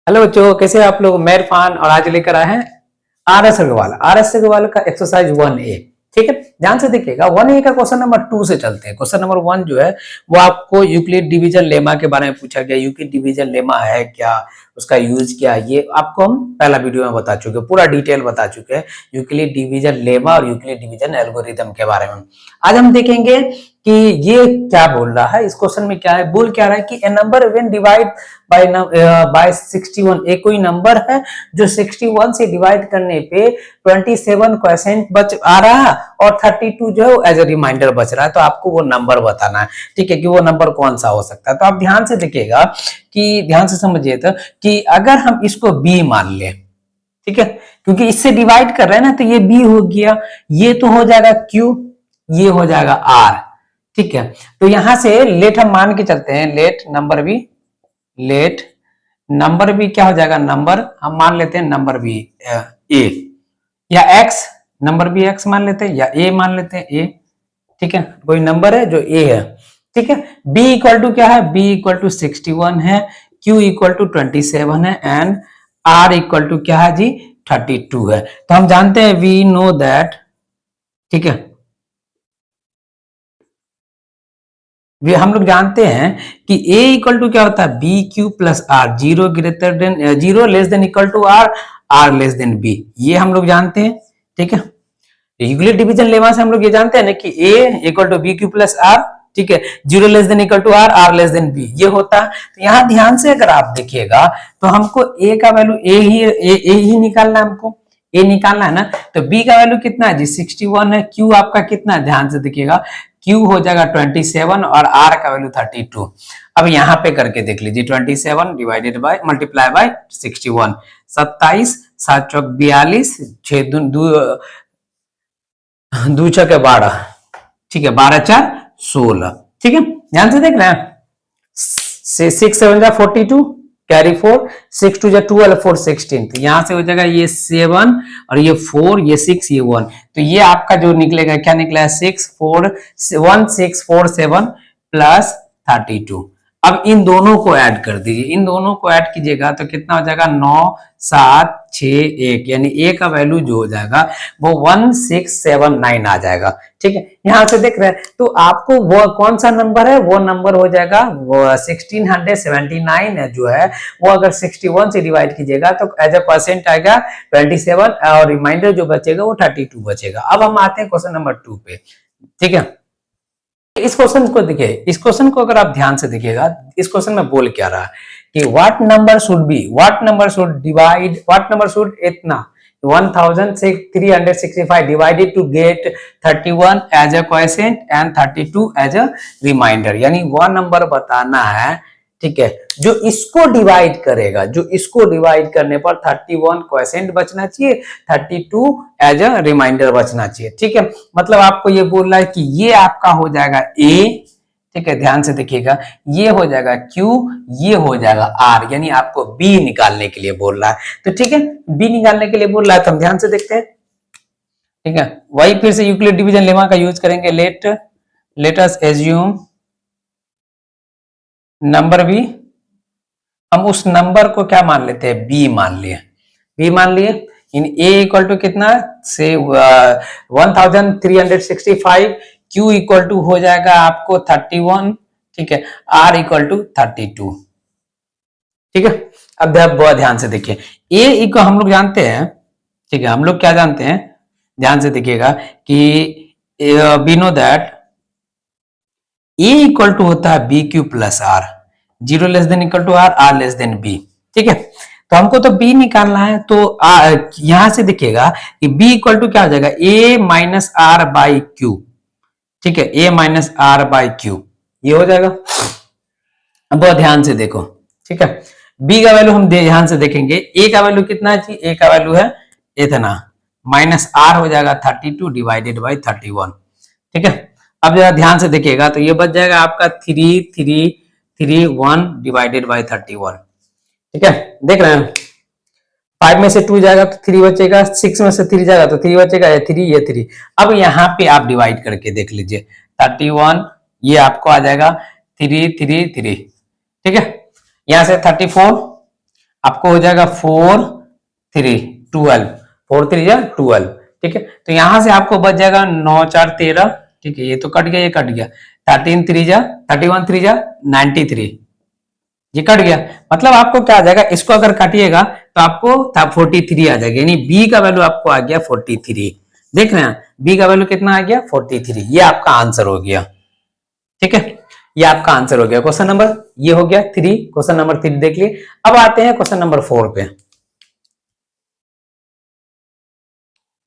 Hello बच्चों, कैसे हैं आप लोग। मैं इरफान और आज लेकर आए हैं आर एस अग्रवाल का एक्सरसाइज 1A। ठीक है, ध्यान से देखिएगा। 1A का क्वेश्चन नंबर 2 से चलते हैं। क्वेश्चन नंबर 1 जो है वो आपको यूक्लिड डिवीजन लेमा के बारे में पूछा गया। यूक्लिड डिवीजन लेमा है क्या, उसका यूज क्या, ये आपको हम पहला वीडियो में बता चुके हैं, पूरा डिटेल बता चुके हैं यूक्लिड डिवीजन लेमा और यूक्लिड डिवीजन एल्गोरिथम के बारे में। आज हम देखेंगे कि ये क्या बोल रहा है। इस क्वेश्चन में क्या है, बोल क्या रहा है कि ए नंबर व्हेन डिवाइड बाय 61, एक कोई नंबर है जो 61 से डिवाइड करने पे 27 क्वेश्चन बच आ रहा है और 32 जो है एज ए रिमाइंडर बच रहा है। तो आपको वो नंबर बताना है, ठीक है, कि वो नंबर कौन सा हो सकता है। तो आप ध्यान से देखिएगा, कि ध्यान से समझिए तो कि अगर हम इसको बी मान ले, ठीक है, क्योंकि इससे डिवाइड कर रहे हैं ना, तो ये बी हो गया, ये तो हो जाएगा क्यू, ये हो जाएगा आर। ठीक है, तो यहां से लेट हम मान के चलते हैं, लेट नंबर भी क्या हो जाएगा, नंबर हम मान लेते हैं, नंबर भी ए, या एक्स, नंबर भी एक्स मान लेते हैं, या ए मान लेते हैं, ए। ठीक है, कोई नंबर है जो ए है। ठीक है, बी इक्वल टू क्या है, बी इक्वल टू 61 है, क्यू इक्वल टू 27 है, एंड आर इक्वल टू क्या है जी, 32 है। तो हम जानते हैं, वी नो दैट, ठीक है, वे हम लोग जानते हैं कि a इक्वल टू क्या होता है, B Q plus R, zero greater than, zero less than equal to R less than B, ये हम लोग जानते हैं। ठीक है, यूक्लिड डिवीजन लेमा से हम लोग ये जानते हैं ना कि a equal to B Q plus R, ठीक है, zero less than equal to R less than B, ये होता है। तो यहाँ ध्यान से अगर आप देखिएगा तो हमको a का वैल्यू ए ही निकालना है, हमको a निकालना है ना। तो b का वैल्यू कितना है जी, 61 है। q आपका कितना है, ध्यान से देखिएगा, q हो जाएगा 27 और r का वैल्यू 32। अब यहाँ पे करके देख लीजिए, 27 डिवाइडेड बाय मल्टीप्लाई बाय 61, 27, 7 चौक 42, 6 दो छक 12, ठीक है, 12 4 16। ठीक है, ध्यान से देख रहे हैं, 6 7 जा 42, कैरी 4, 6 2 जा 12, 4 16। तो यहां से हो जाएगा ये 7 और ये 4, ये 6, ये 1। तो ये आपका जो निकलेगा, क्या निकला है, 6 4 1 6 4 7 प्लस 32। अब इन दोनों को ऐड कर दीजिए, इन दोनों को ऐड कीजिएगा तो कितना हो जाएगा, 9 7 6 1, यानी ए का वैल्यू जो हो जाएगा वो 1679 आ जाएगा। ठीक है, यहां से देख रहे हैं, तो आपको वो कौन सा नंबर है, वो नंबर हो जाएगा वो 1679 है जो है वो, अगर 61 से डिवाइड कीजिएगा तो एज ए परसेंट आएगा 27 और रिमाइंडर जो बचेगा वो 32 बचेगा। अब हम आते हैं क्वेश्चन नंबर 2 पे। ठीक है, इस क्वेश्चन को देखिए, इस क्वेश्चन को अगर आप ध्यान से देखिएगा, इस क्वेश्चन में बोल क्या रहा है कि what number should divide, what number should इतना 1365 divided to get 31 as a quotient and 32 as a remainder, यानी वह नंबर बताना है, ठीक है, जो इसको डिवाइड करेगा, जो इसको डिवाइड करने पर 31 क्वोशिएंट बचना चाहिए, 32 एज अ रिमाइंडर बचना चाहिए। ठीक है, मतलब आपको ये बोल रहा है कि ये आपका हो जाएगा ए, ठीक है, ध्यान से देखिएगा, ये हो जाएगा क्यू, ये हो जाएगा आर, यानी आपको बी निकालने के लिए बोल रहा है। तो ठीक है, बी निकालने के लिए बोल रहा है, तो हम ध्यान से देखते हैं। ठीक है, वही फिर से यूक्लिड डिवीजन लेमा का यूज करेंगे। Let us assume number B, हम उस नंबर को क्या मान लेते हैं, बी मान लिए, बी मान लिए। इन ए इक्वल टू कितना से 1365, क्यू इक्वल टू हो जाएगा आपको 31, ठीक है, आर इक्वल टू 32। ठीक है, अब बहुत ध्यान से देखिए, ए इक्वल हम लोग जानते हैं, ठीक है, हम लोग क्या जानते हैं, ध्यान से देखिएगा कि we know that A equal to होता है B Q plus R, zero less than equal to R less than B. ठीक है, तो हमको तो बी निकालना है, तो यहां से देखिएगा कि बी इक्वल टू क्या हो जाएगा, ए माइनस आर बाई क्यू। ठीक है, ए माइनस आर बाई क्यू, ये हो जाएगा। अब बहुत ध्यान से देखो, ठीक है, बी का वैल्यू हम ध्यान से देखेंगे, ए का वैल्यू कितना है, ए का वैल्यू है इतना, माइनस आर हो जाएगा 32 डिवाइडेड बाई 31। ठीक है, अब जरा ध्यान से देखिएगा तो ये बच जाएगा आपका 3331 डिवाइडेड बाई 31। ठीक है, देख रहे हैं, 5 में से 2 जाएगा तो 3 बचेगा, 6 में से 3 जाएगा तो 3 बचेगा, ये 3 ये 3। अब यहाँ पे आप डिवाइड करके देख लीजिए, 31 ये आपको आ जाएगा 3 3 3। ठीक है, यहां से 34 आपको हो जाएगा 4 3 12, 4 3 या 12, ठीक है। तो यहां से आपको बच जाएगा 9 4 13, ठीक है, ये तो कट गया, ये कट गया, 13 3 जा 31 3 जा 93, ये कट गया। मतलब आपको क्या आ जाएगा, इसको अगर काटिएगा तो आपको 43 आ जाएगा, यानी बी का वैल्यू आपको आ गया 43। देख रहे हैं, बी का वैल्यू कितना आ गया 43, ये आपका आंसर हो गया, ठीक है, ये आपका आंसर हो गया। क्वेश्चन नंबर ये हो गया 3, क्वेश्चन नंबर 3 देख लिए। अब आते हैं क्वेश्चन नंबर 4 पे।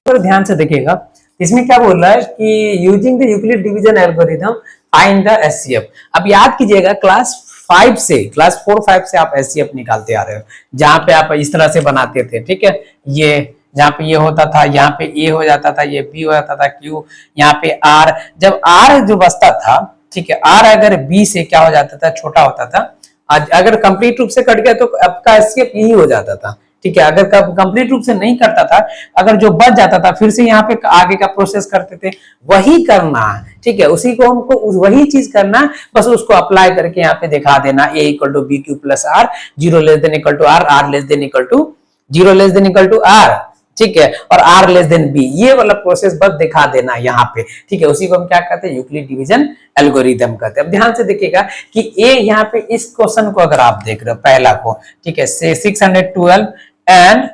तो ध्यान से देखिएगा, इसमें क्या बोल रहा है कि using the Euclid division algorithm find the HCF. अब याद कीजिएगा क्लास 5 से, क्लास 4 5 से आप एचसीएफ निकालते आ रहे हो, जहां पे आप इस तरह से बनाते थे, ठीक है, ये जहां पे ये होता था, यहाँ पे ए हो जाता था, ये बी हो जाता था, क्यू, यहाँ पे आर, जब आर जो बचता था, ठीक है, आर अगर बी से क्या हो जाता था, छोटा होता था, अगर कंप्लीट रूप से कट गया तो आपका एचसीएफ यही हो जाता था, ठीक है। अगर कंप्लीट रूप से नहीं करता था, अगर जो बच जाता था, फिर से यहाँ पे आगे का प्रोसेस करते थे, वही करना है, ठीक है, उसी को हमको वही चीज करना, बस उसको अप्लाई करके यहाँ पे दिखा देना, A equal to B Q plus R, zero less than equal to R less than equal to zero less than equal to R, ठीक है, और आर लेस देन बी, ये वाला प्रोसेस बस दिखा देना यहाँ पे, ठीक है, उसी को हम क्या कहते हैं, यूक्लिड डिवीजन एल्गोरिथम कहते हैं। अब ध्यान से देखिएगा कि ए यहाँ पे इस क्वेश्चन को अगर आप देख रहे हो, पहला को, ठीक है, से 612 एंड,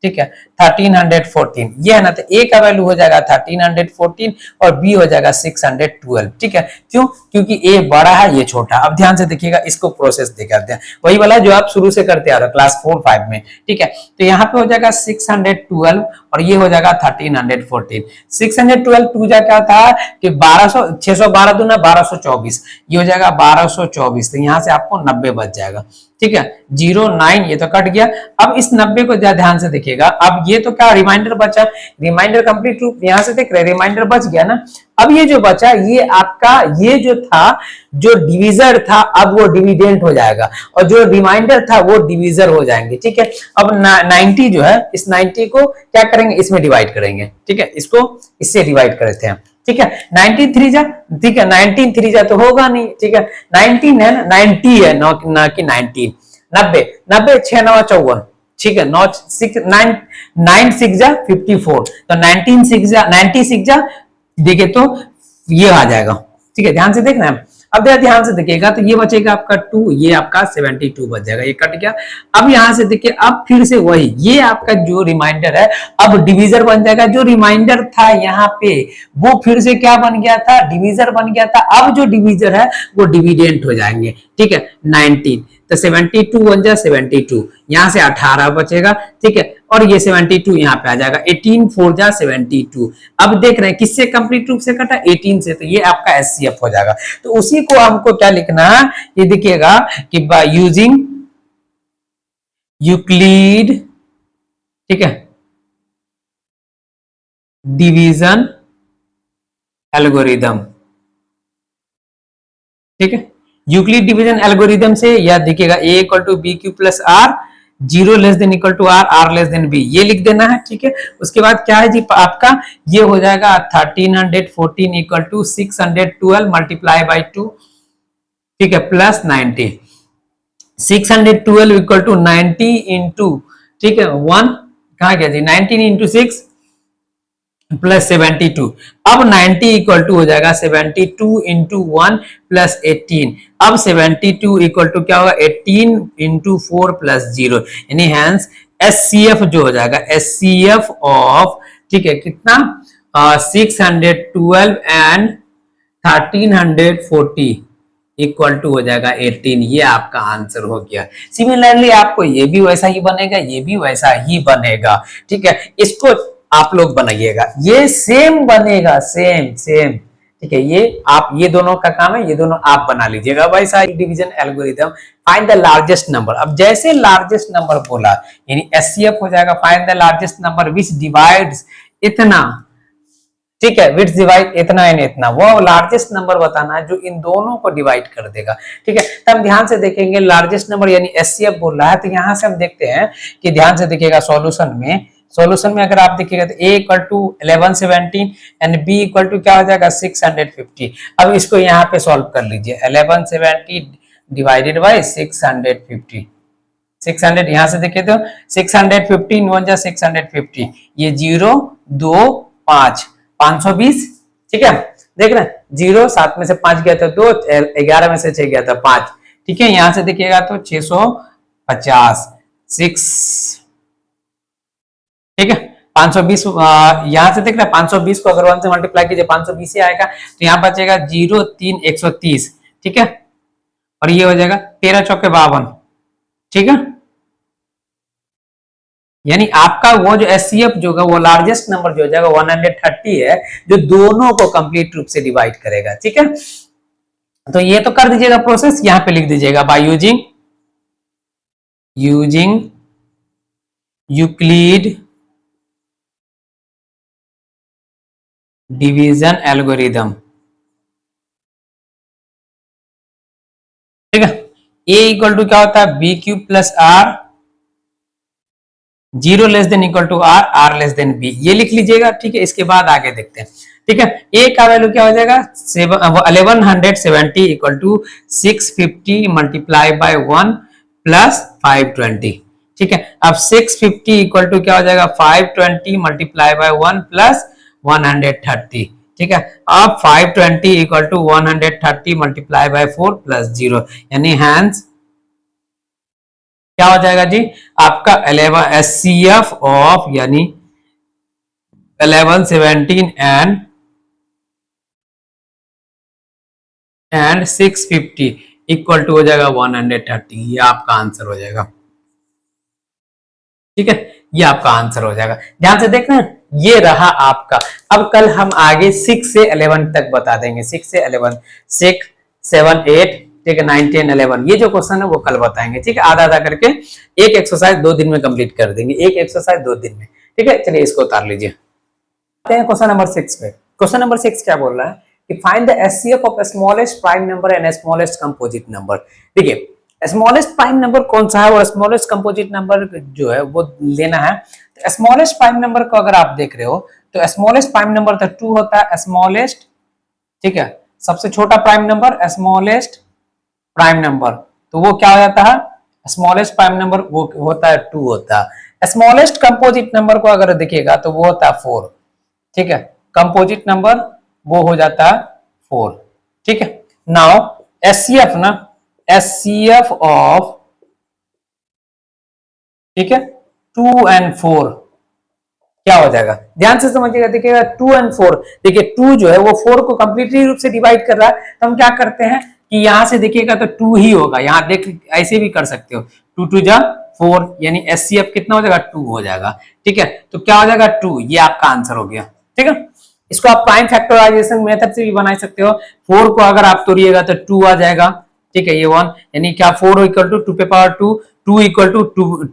ठीक है, 1314, ये है ना, तो ए का वैल्यू हो जाएगा 1314 और बी हो जाएगा 612, ठीक है, क्यों, क्योंकि ए बड़ा है, ये छोटा। अब ध्यान से देखिएगा, इसको प्रोसेस दिखाते हैं, वही वाला जो आप शुरू से करते आ रहे हो क्लास 4 5 में, ठीक है। तो यहाँ पे हो जाएगा 612 और ये हो जाएगा 1314, 612 टू जा क्या था कि 1200, 612 दूना 1224, ये हो जाएगा 1224, तो यहाँ से आपको 90 बच जाएगा, ठीक है, 09, ये तो कट गया। अब इस 90 को ध्यान से देखिएगा, अब ये तो क्या रिमाइंडर बचा, रिमाइंडर कंप्लीट रूप, यहां से देख रहे रिमाइंडर बच गया ना। अब ये जो बचा, ये आपका, ये जो था, जो डिवीजर था, अब वो डिविडेंट हो जाएगा, और जो रिमाइंडर था वो डिवीजर हो जाएंगे, ठीक है। अब 90 जो है, इस 90 को क्या करेंगे, इसमें डिवाइड करेंगे, ठीक है, इसको इससे डिवाइड करते हैं, ठीक है, 19 3 जा, ठीक है, 19 3 जा तो होगा नहीं, ठीक है, 19 है ना, 90 है ना कि 19, 90 90 6 9 54, ठीक है, 9 6 9 9 6 जा 54, तो 19 6 जा 96 जा, देखिए तो ये आ जाएगा, ठीक है, ध्यान से देखना है। अब ध्यान से देखिएगा, तो ये बचेगा आपका 2, ये आपका 72 बच जाएगा, ये कट गया। अब यहां से देखिए, अब फिर से वही, ये आपका जो रिमाइंडर है अब डिवीजर बन जाएगा, जो रिमाइंडर था यहाँ पे वो फिर से क्या बन गया था, डिवीजर बन गया था। अब जो डिवीजर है वो डिविडेंट हो जाएंगे, ठीक है, 19, तो 72 बन जाए 72, यहां से 18 बचेगा, ठीक है, और ये 72 यहाँ पे आ जाएगा, 18 4 जा 72। अब देख रहे हैं किससे कंप्लीट रूप से कटा, 18 से, तो ये आपका एचसीएफ हो जाएगा। तो उसी को हमको क्या लिखना है, ये देखिएगा कि बाय यूजिंग यूक्लिड, ठीक है, डिवीजन एल्गोरिदम, ठीक है, यूक्लिड डिवीजन एल्गोरिदम से या देखिएगा A equal to B Q plus R, zero less than equal to R, R less than B, ये लिख देना है, ठीक है। उसके बाद क्या है जी आपका, ये हो जाएगा 1314 इक्वल टू 612 मल्टीप्लाई बाई 2, ठीक है, प्लस 90, 612 इक्वल टू 90 इंटू, ठीक है, 1 कहा गया जी, 19 इंटू 6 प्लस 72, अब 90 इक्वल टू हो जाएगा 72 इंटू 1 प्लस 18, अब 72 इक्वल टू क्या होगा, 18 इंटू 4 प्लस 0, यानी हैंस एचसीएफ जो हो जाएगा, एचसीएफ ऑफ, ठीक है, कितना 612 एंड 1340 इक्वल टू हो जाएगा 18, ये आपका आंसर हो गया। सिमिलरली आपको ये भी वैसा ही बनेगा, ये भी वैसा ही बनेगा, ठीक है, इसको आप लोग बनाइएगा, ये सेम बनेगा, सेम सेम, ठीक है, ये आप, ये दोनों का काम है, ये दोनों आप बना लीजिएगा। वैसा division algorithm, find the largest number. अब जैसे लार्जेस्ट नंबर बोला, यानी एचसीएफ हो जाएगा find the largest number which divides इतना, ठीक है, विच डिवाइड इतना एंड इतना, वो लार्जेस्ट नंबर बताना है जो इन दोनों को डिवाइड कर देगा, ठीक है। तब ध्यान से देखेंगे लार्जेस्ट नंबर यानी एचसीएफ बोल रहा है, तो यहां से हम देखते हैं कि ध्यान से देखिएगा सॉल्यूशन में अगर आप देखिएगा तो a equal to 1117 and b equal to क्या हो जाएगा 650। अब इसको यहाँ पे सॉल्व कर लीजिए, 1170 डिवाइडेड बाय 650, 600 यहां से देखिए तो 615 वन जा 650, ये 0 2 5 520, ठीक है। देख रहे हैं 0 7 में से 5 गया था 2, 11 में से 6 गया था 5, ठीक है। यहां से देखिएगा तो 650 6, ठीक है। 520 यहां से देख रहे हैं 520 को अगर 1 से मल्टीप्लाई कीजिए 520 ही आएगा, तो यहाँ बचेगा 0 3 130, ठीक है। और ये हो जाएगा 13 चौके 52, ठीक है। यानी आपका वो जो एचसीएफ जो है वो लार्जेस्ट नंबर जो हो जाएगा 130 है, जो दोनों को कंप्लीट रूप से डिवाइड करेगा, ठीक है। तो ये तो कर दीजिएगा प्रोसेस, यहां पे लिख दीजिएगा by using Euclid division algorithm, ठीक है। ए इक्वल टू क्या होता है B cube plus R, 0 less than equal to R, R less than B, ये लिख लीजिएगा, ठीक है। इसके बाद आगे देखते हैं, ठीक है। ए का वैल्यू क्या हो जाएगा 1170 equal to 650 multiply by 1 plus 520, ठीक है। अब 650 इक्वल टू क्या हो जाएगा 520 मल्टीप्लाई बाय 1 प्लस 130, ठीक है। अब 520 equal to 130 multiply by 4 plus 0, यानी हैंस क्या हो जाएगा जी आपका 11 एचसीएफ ऑफ यानी 11 17 एंड 650 इक्वल टू हो जाएगा 130, ये आपका आंसर हो जाएगा, ठीक है। ये आपका आंसर हो जाएगा, ध्यान से देखना, ये रहा आपका। अब कल हम आगे 6 से 11 तक बता देंगे, 6 से 11, 6 7 8, ठीक है, 9 10 11, ये जो क्वेश्चन है वो कल बताएंगे, ठीक है। आधा आधा करके एक एक्सरसाइज 2 दिन में कंप्लीट कर देंगे, एक एक्सरसाइज 2 दिन में, ठीक है। चलिए इसको उतार लीजिए, आते हैं क्वेश्चन नंबर 6 पे। क्वेश्चन नंबर 6 क्या बोल रहा है कि find the HCF of smallest prime number and smallest composite number. देखिए स्मॉलेस्ट प्राइम नंबर कौन सा है और स्मॉलेस्ट कंपोजिट नंबर जो है वो लेना है। तो स्मॉलेस्ट प्राइम नंबर को अगर आप देख रहे हो तो स्मॉलेस्ट प्राइम नंबर तो 2 होता है, स्मॉलेस्ट, ठीक है, सबसे छोटा prime number smallest prime number, तो वो क्या हो जाता है स्मॉलेस्ट प्राइम नंबर वो होता है 2 होता है। स्मॉलेस्ट कंपोजिट नंबर को अगर देखिएगा तो वो होता है 4, ठीक है, कंपोजिट नंबर वो हो जाता है 4, ठीक है। नाउ एचसीएफ ना, एचसीएफ ऑफ, ठीक है, 2 and 4 क्या हो जाएगा, ध्यान से समझिएगा, देखिएगा 2 and 4, देखिए 2 जो है वो 4 को कंप्लीटली रूप से डिवाइड कर रहा है, तो हम क्या करते हैं कि यहां से देखिएगा तो 2 ही होगा, यहां देख ऐसे भी कर सकते हो, 2 2 जा 4, यानी एचसीएफ कितना हो जाएगा 2 हो जाएगा, ठीक है। तो क्या हो जाएगा 2, ये आपका आंसर हो गया, ठीक है। इसको आप प्राइम फैक्टराइजेशन मेथड से भी बना सकते हो, 4 को अगर आप तोड़िएगा तो 2 आ जाएगा, ठीक है, ये 1, यानी क्या 4 इक्वल टू 2 पे पावर 2, 2 इक्वल टू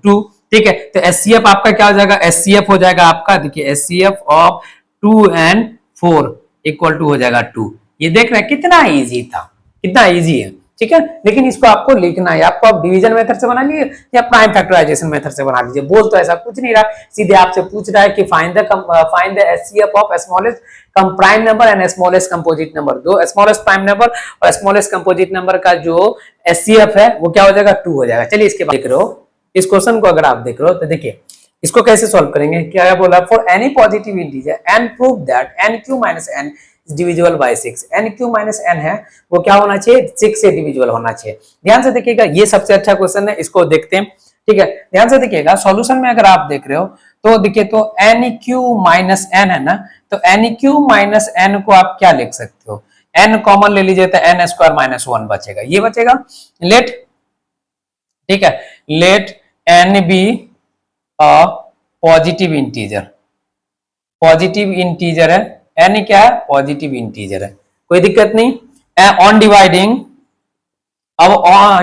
2, ठीक है। तो एचसीएफ आपका क्या हो जाएगा, एचसीएफ हो जाएगा आपका, देखिए HCF of 2 and 4 equal to हो जाएगा 2। ये देख रहे हैं कितना इजी था, कितना इजी है, ठीक है। लेकिन इसको आपको लिखना है, आपको आप डिवीजन मेथड से बना लीजिए या प्राइम फैक्टराइजेशन मेथड से बना लीजिए, बोल तो ऐसा कुछ नहीं रहा, सीधे आपसे पूछ रहा है कि find the HCF of smallest prime number and smallest composite number. दो स्मॉलेस्ट प्राइम नंबर और स्मॉलेस्ट कंपोजिट नंबर का जो एचसीएफ है वो क्या हो जाएगा 2 हो जाएगा। चलिए इसके बाद देख रहे हो, इस क्वेश्चन को अगर आप देख रहे हो तो देखिए इसको कैसे सॉल्व करेंगे, क्या है बोला, for any positive integer and prove that N Q minus N divisible by 6, N Q minus N है वो क्या होना चाहिए 6 से डिविजिबल होना चाहिए। ध्यान से देखिएगा, ये सबसे अच्छा क्वेश्चन है, इसको देखते हैं, ठीक है। ध्यान से देखिएगा सॉल्यूशन में अगर आप देख रहे हो तो देखिए तो एन क्यू माइनस एन है ना, तो एन क्यू माइनस एन को आप क्या लिख सकते हो, एन कॉमन ले लीजिए तो एन स्क्वायर माइनस 1 बचेगा, ये बचेगा, लेट, ठीक है, let N be a positive integer, positive integer है, एन क्या है पॉजिटिव इंटीजर है, कोई दिक्कत नहीं। ऑन डिवाइडिंग, अब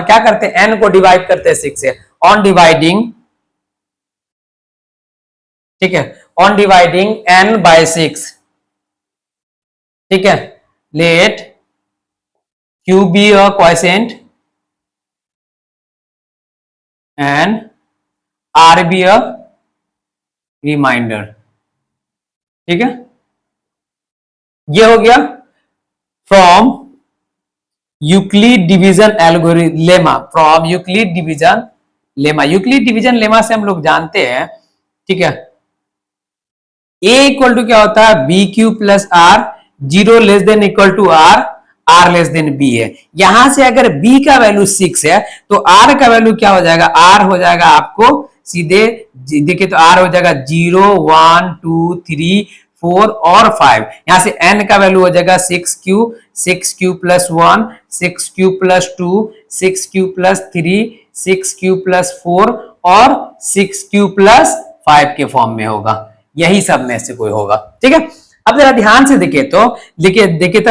क्या करते हैं एन को डिवाइड करते हैं 6 से, ऑन डिवाइडिंग, ठीक है, ऑन डिवाइडिंग एन बाय 6, ठीक है, let Q be a quotient and R be a remainder, ठीक है। ये हो गया from Euclid division algorithm, from Euclid division lemma, Euclid division lemma से हम लोग जानते हैं, ठीक है, a इक्वल टू क्या होता है, B Q plus R, zero less than equal to R, R less than B है। यहां से अगर b का वैल्यू 6 है तो r का वैल्यू क्या हो जाएगा, r हो जाएगा आपको सीधे, देखिए तो r हो जाएगा 0 1 2 3 4 और 5। यहां से n का वैल्यू हो जाएगा 6q plus 1, 6q plus 2, 6q plus 3, 6q plus 4 और 6q प्लस 5 के फॉर्म में होगा। यही सब में से कोई होगा, ठीक है। अब जरा ध्यान से देखे तो देखिए तो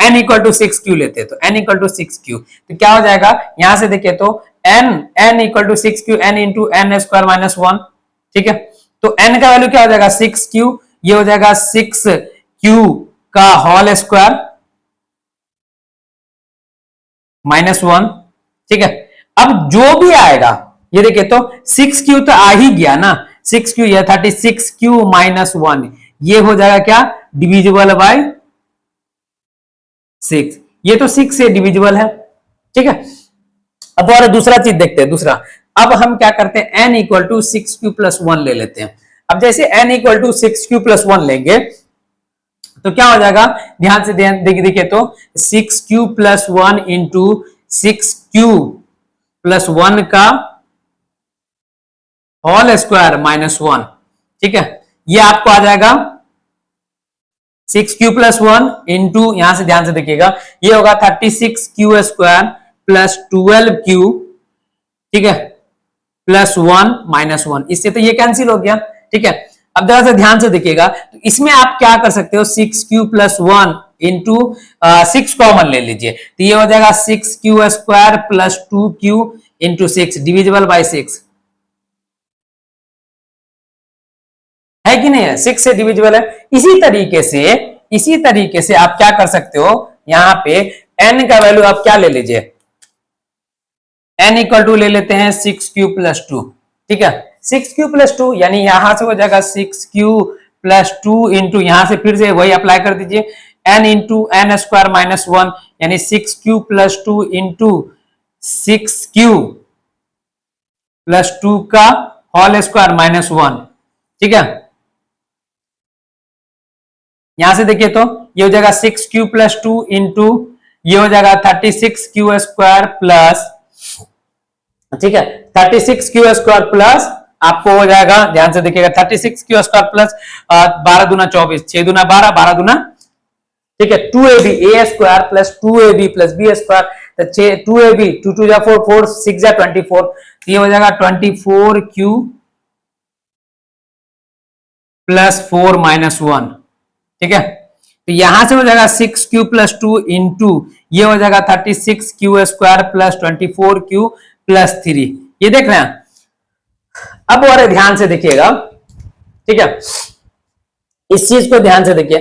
n इक्वल टू 6q लेते हैं, तो n इक्वल टू 6q तो क्या हो जाएगा, यहां से देखे तो n equal to 6q, n into n square minus 1, ठीक है। तो n का वैल्यू क्या हो जाएगा 6q, ये हो जाएगा 6q का होल स्क्वायर माइनस 1, ठीक है। अब जो भी आएगा ये देखिए तो 6q तो आ ही गया ना, 6q ये 36q माइनस 1, ये हो जाएगा क्या, डिविजिबल बाय 6, ये तो 6 से डिविजिबल है, ठीक है। अब और दूसरा चीज देखते हैं, दूसरा अब हम क्या करते हैं, n equal to 6q plus 1 ले लेते हैं। अब जैसे n equal to 6q plus 1 लेंगे तो क्या हो जाएगा, ध्यान से देखिए तो 6q plus 1 into 6q plus 1 का होल स्क्वायर माइनस 1, ठीक है। ये आपको आ जाएगा 6q प्लस 1 इंटू, यहां से ध्यान से देखिएगा, ये होगा 36q स्क्वायर प्लस 12q, ठीक है, प्लस 1 माइनस 1, इससे तो ये कैंसिल हो गया, ठीक है। अब जरा से ध्यान से देखिएगा, तो इसमें आप क्या कर सकते हो, 6q प्लस 1 इंटू 6 कॉमन ले लीजिए, तो ये हो जाएगा 6q square plus 2q into 6, divisible by 6 है कि नहीं है, 6 से डिविजिबल है। इसी तरीके से आप क्या कर सकते हो, यहां पे n का वैल्यू आप क्या ले लीजिए, n इक्वल टू ले लेते हैं 6q प्लस 2, ठीक है। 6q प्लस 2 यानी यहां से हो जाएगा 6q प्लस 2 इंटू, यहां से फिर से वही अप्लाई कर दीजिए, n into n square minus 1 यानी 6q plus 2 into 6q plus 2 का होल स्क्वायर माइनस 1, ठीक है। यहां से देखिए तो ये हो जाएगा 6q प्लस 2 इंटू, ये हो जाएगा 36q स्क्वायर प्लस, ठीक है, 36q स्क्वायर प्लस आपको हो जाएगा, ध्यान से देखिएगा 36q स्क्वायर प्लस 12 दूना 24, 6 दूना 12, 12 दूना, ठीक है, 2ab a square plus 2ab plus b square, तो 2ab 2 2 जा 4 4 6 जा 24, ये हो जाएगा 24q प्लस 4 माइनस 1, ठीक है। तो यहां से हो जाएगा 6q प्लस 2 इंटू, ये हो जाएगा 36q square plus 24q plus 3, ये देख रहे हैं। अब और ध्यान से देखिएगा, ठीक है, इस चीज को ध्यान से देखिए।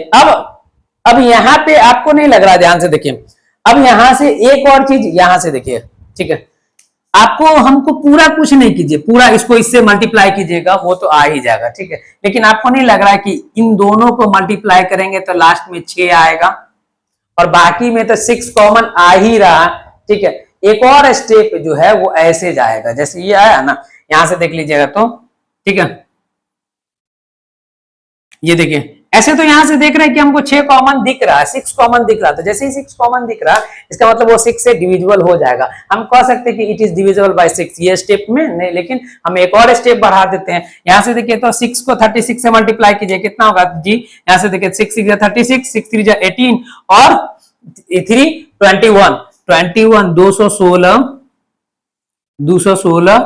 अब यहां पे आपको नहीं लग रहा, ध्यान से देखिए, अब यहां से एक और चीज यहां से देखिए, ठीक है, आपको हमको पूरा कुछ नहीं कीजिए, पूरा इसको इससे मल्टीप्लाई कीजिएगा वो तो आ ही जाएगा, ठीक है। लेकिन आपको नहीं लग रहा है कि इन दोनों को मल्टीप्लाई करेंगे तो लास्ट में 6 आएगा और बाकी में तो 6 कॉमन आ ही रहा, ठीक है। एक और स्टेप जो है वो ऐसे जाएगा जैसे ये आया ना, यहां से देख लीजिएगा तो, ठीक है, ये देखिए ऐसे तो यहां से देख रहे हैं कि हमको 6 कॉमन दिख रहा है, 6 कॉमन दिख रहा है, तो जैसे ही 6 कॉमन दिख रहा है इसका मतलब वो 6 से डिविजिबल हो जाएगा। हम कह सकते हैं कि इट इज डिविजिबल बाय 6, ये स्टेप में नहीं, लेकिन हम एक और स्टेप बढ़ा देते हैं। यहां से देखिए तो 6 को 36 से मल्टीप्लाई कीजिए, कितना होगा जी, यहां से देखिए 6 6 36, 6 3 18 और 3 21, 21 216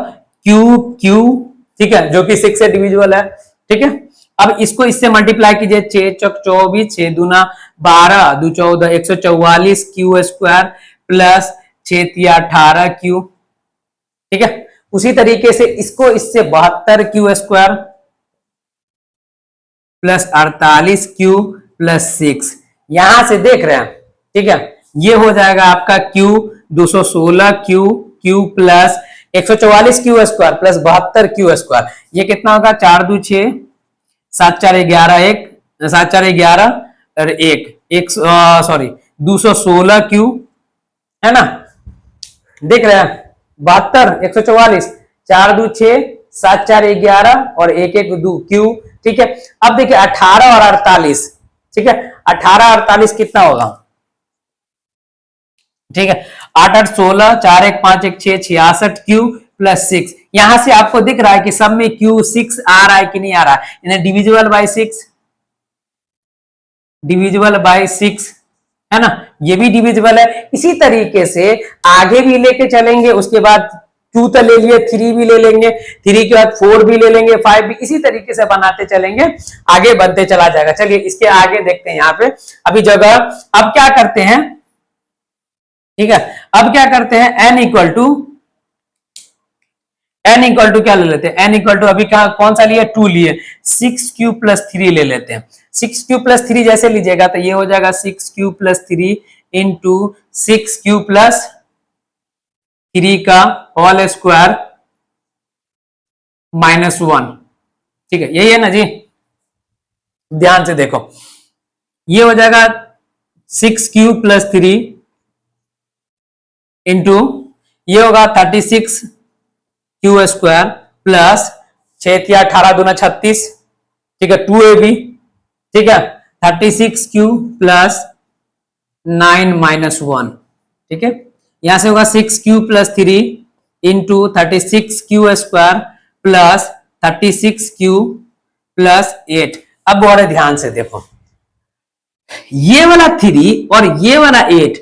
क्यू, ठीक है, जो कि 6 से डिविजिबल है, ठीक है। अब इसको इससे मल्टीप्लाई कीजिए, 6 चौक 24, 6 दूना 12, 2 14, 144 क्यू स्क्वायर प्लस 6 तिया 18 क्यू, ठीक है। उसी तरीके से इसको इससे 72 Q square plus 48 Q plus 6, यहां से देख रहे हैं, ठीक है, ये हो जाएगा आपका Q 216 Q plus 144 Q square plus 72 Q square, ये कितना होगा, 4 2 6 7 4 11 1 7 4 11 और 1 सॉरी 216 क्यू, है ना, देख रहे हैं 72 144, 4 2 6, 7 4 11 और 1 1 2 क्यू। ठीक है, अब देखिए 18 और 48, ठीक है, 18 48 कितना होगा? ठीक है, 8 8 16, 4 1 5 1 6, 66 क्यू प्लस 6। यहां से आपको दिख रहा है कि सब में क्यू 6 आ रहा है कि नहीं आ रहा है? इन्हें डिविजिबल बाय 6, डिविजिबल बाय 6 है ना, ये भी डिविजिबल है। इसी तरीके से आगे भी लेके चलेंगे, उसके बाद 2 तो ले लिए, 3 भी ले लेंगे, 3 के बाद 4 भी ले लेंगे, 5 भी, इसी तरीके से बनाते चलेंगे, आगे बनते चला जाएगा। चलिए इसके आगे देखते हैं। यहाँ पे अभी जगह, अब क्या करते हैं, ठीक है, अब क्या करते हैं, n इक्वल टू क्या ले लेते हैं, n इक्वल टू अभी कौन सा लिए, 2 लिए, 6 क्यू प्लस 3 ले लेते हैं। 6 क्यू प्लस 3 जैसे लीजिएगा तो ये हो जाएगा 6 Q plus 3 into 6 Q plus 3 का होल स्क्वायर -1। ठीक है, यही है ना जी, ध्यान से देखो, ये हो जाएगा 6 क्यू प्लस 3 इंटू ये होगा 36 क्यू स्क्वायर प्लस 6 या 18 दूना 36, ठीक है, 2ab, ठीक है, 36 क्यू प्लस 9 -1, ठीक है, यहां से होगा 6 Q plus 3 into 36 Q square plus 36 Q plus 8। अब बड़े ध्यान से देखो, ये वाला 3 और ये वाला 8,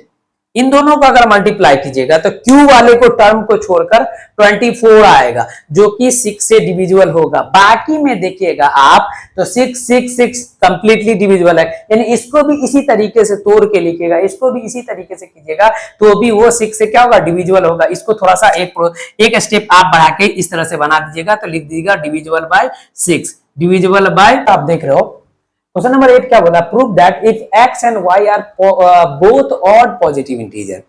इन दोनों को अगर मल्टीप्लाई कीजिएगा तो Q वाले को टर्म को छोड़कर 24 आएगा, जो कि 6 से डिविजिबल होगा। बाकी में देखिएगा आप तो 6 6 6 कंप्लीटली डिविजिबल है, यानी इसको भी इसी तरीके से तोड़ के लिखिएगा, इसको भी इसी तरीके से कीजिएगा तो भी वो 6 से क्या होगा, डिविजिबल होगा। इसको थोड़ा सा एक स्टेप आप बढ़ा के इस तरह से बना दीजिएगा तो लिख दीजिएगा डिविजिबल बाय 6, डिविजिबल बाय, आप देख रहे हो क्वेश्चन नंबर 8 क्या बोला, prove that if x and y are both odd positive integer.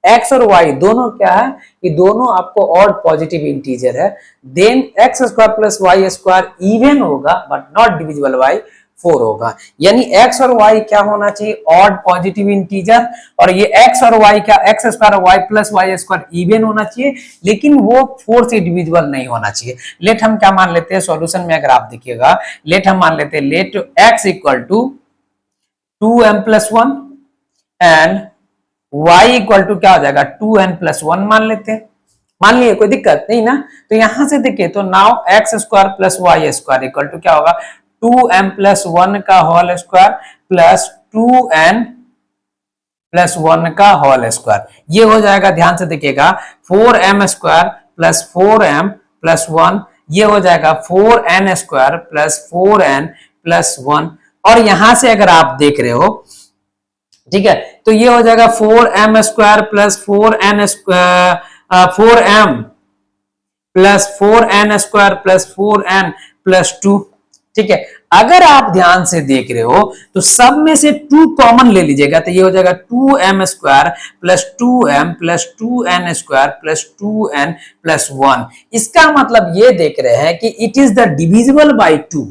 x और y दोनों क्या है, ये दोनों आपको ऑड पॉजिटिव इंटीजर है, then x square plus y square even होगा बट नॉट डिविजिबल बाय 4 होगा। यानी x और y क्या होना चाहिए, ऑड पॉजिटिव इंटीजर, और ये x और y क्या, x स्क्वायर और y plus y square even होना चाहिए, लेकिन वो 4 से डिविजिबल नहीं होना चाहिए। लेट हम क्या मान लेते हैं, सॉल्यूशन में अगर आप देखिएगा, लेट हम मान लेते हैं, let x equal to 2m plus 1 and y equal to क्या हो जाएगा, 2n प्लस 1 मान लेते हैं। मान लिए, कोई दिक्कत नहीं ना। तो यहां से देखिए तो now x square plus y square equal to क्या होगा, 2m प्लस 1 का whole square plus 2n plus 1 का होल स्क्वायर, ये हो जाएगा, ध्यान से देखिएगा, 4m square plus 4m plus 1, ये हो जाएगा 4n square plus 4n plus 1। और यहां से अगर आप देख रहे हो, ठीक है, तो ये हो जाएगा 4m square plus 4n square 4m plus 4n square plus 4n plus 2। ठीक है, अगर आप ध्यान से देख रहे हो तो सब में से 2 कॉमन ले लीजिएगा तो ये हो जाएगा 2m square plus 2m plus 2n square plus 2n plus 1। इसका मतलब ये देख रहे हैं कि it is the divisible by 2।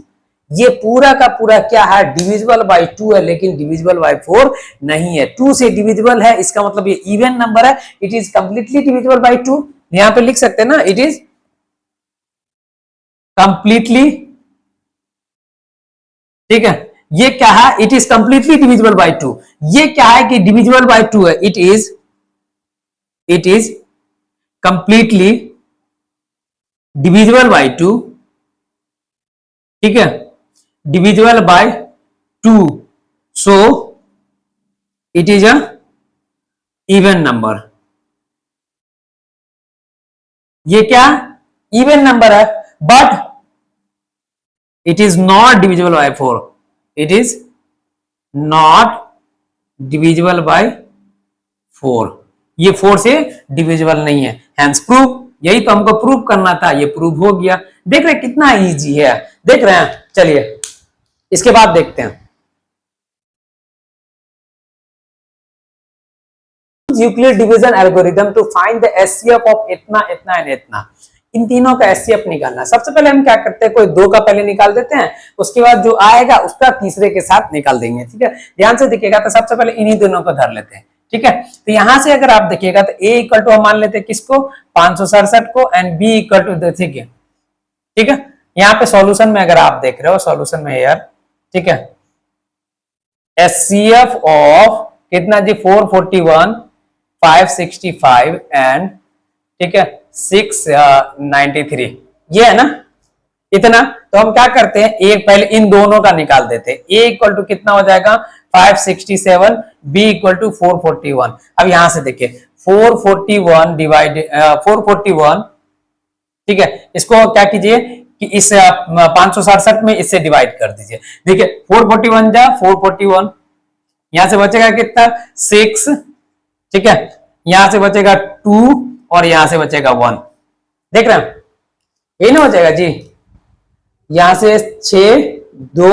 ये पूरा का पूरा क्या है, डिविजिबल बाय 2 है, लेकिन डिविजिबल बाय 4 नहीं है। 2 से डिविजिबल है, इसका मतलब ये इवन नंबर है, it is completely divisible by 2। यहां पे लिख सकते हैं ना, इट इज कंप्लीटली, ठीक है, ये क्या है, it is completely divisible by 2। ये क्या है कि डिविजिबल बाय 2 है, it is completely divisible by 2, ठीक है, divisible by 2, so it is a even number. ये क्या इवन नंबर है, but it is not divisible by 4, it is not divisible by 4, ये 4 से डिविजिबल नहीं है, hence proof। यही तो हमको प्रूव करना था, ये प्रूव हो गया। देख रहे कितना इजी है, देख रहे हैं। चलिए इसके बाद देखते हैं, Euclid division algorithm to find the HCF of इतना इतना एंड इतना। इन तीनों का एचसीएफ निकालना। सबसे पहले हम क्या करते हैं, कोई 2 का पहले निकाल देते हैं, उसके बाद जो आएगा उसका तीसरे के साथ निकाल देंगे। ठीक है, ध्यान से देखिएगा। तो सबसे पहले इन्हीं दोनों को धर लेते हैं, ठीक है। तो यहां से अगर आप देखिएगा तो ए इक्वल टू हम मान लेते हैं किसको, 567 को, एंड बी इक्वल टू देखिए, ठीक है। यहाँ पे सॉल्यूशन में अगर आप देख रहे हो, सॉल्यूशन में यार, ठीक है, एचसीएफ ऑफ कितना जी, 441, 565 एंड, ठीक है, 693, ये है ना इतना। तो हम क्या करते हैं, एक पहले इन दोनों का निकाल देते हैं। ए इक्वल टू कितना हो जाएगा 567, बी इक्वल टू 441। अब यहां से देखिए 441 डिवाइड 441, ठीक है, इसको क्या कीजिए कि इस 567 में इससे डिवाइड कर दीजिए। देखिए 441 जा 441, यहां से बचेगा कितना 6, ठीक है, यहां से बचेगा 2 और यहां से बचेगा 1, देख रहे हैं, ये ना बचेगा जी, यहां से 6 2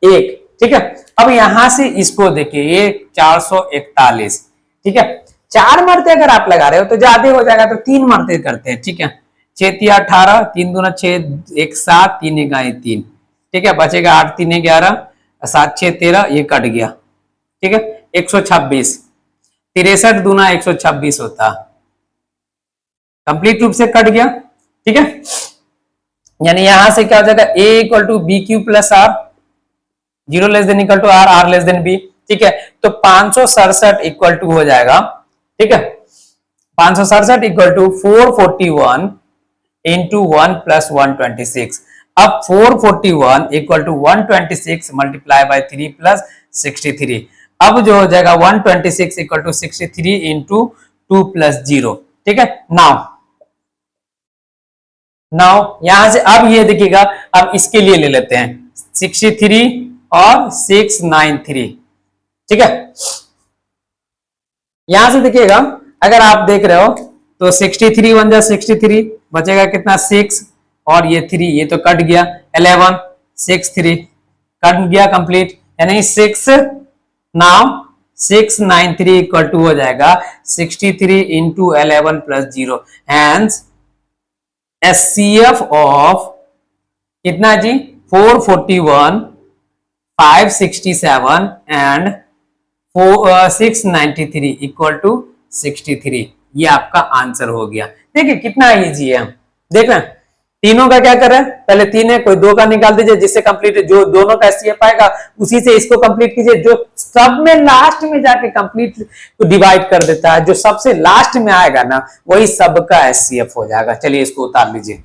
1, ठीक है। अब यहां से इसको देखिए, ये 441, ठीक है, 4 मरते अगर आप लगा रहे हो तो ज्यादा हो जाएगा, तो 3 मरते करते हैं, ठीक है। 6 3 18, 3 दूना 6, 1 7, 3 1 3, ठीक है, बचेगा 8 3 11, 7 6 13, ये कट गया, ठीक है, 126, 63 दूना 126 होता, कंप्लीट रूप से कट गया, ठीक है। यानी यहां से क्या हो जाएगा, a equal to B Q plus R, 0 less than equal to R, R less than B, ठीक है। तो 567 इक्वल टू हो जाएगा, ठीक है, 567 इक्वल टू 441 इंटू 1 प्लस 126। अब 441 equal to 126 multiply by 3 plus 63। अब जो हो जाएगा 126 इक्वल टू 63 इंटू 2 प्लस 0, ठीक है। नाउ यहां से अब ये देखिएगा, अब इसके लिए ले लेते हैं 63 और 693, ठीक है। यहां से देखिएगा, अगर आप देख रहे हो तो 63 1 जा 63, बचेगा कितना 6 और ये 3, ये तो कट गया, 11 6 3 कट गया कंप्लीट, यानी 6, नाउ 693 इक्वल टू हो जाएगा 63 into 11 plus 0, hence HCF of कितना जी 441, 567 एंड 693 इक्वल टू 63। ये आपका आंसर हो गया। देखिए कितना इजी है, देख रहे हैं। तीनों का क्या कर रहे हैं, पहले 3 है, कोई 2 का निकाल दीजिए, जिससे कंप्लीट, जो दोनों का एचसीएफ आएगा उसी से इसको कंप्लीट कीजिए। जो सब में लास्ट में जाके कंप्लीट को डिवाइड कर देता है, जो सबसे लास्ट में आएगा ना, वही सबका एचसीएफ हो जाएगा। चलिए इसको उतार लीजिए।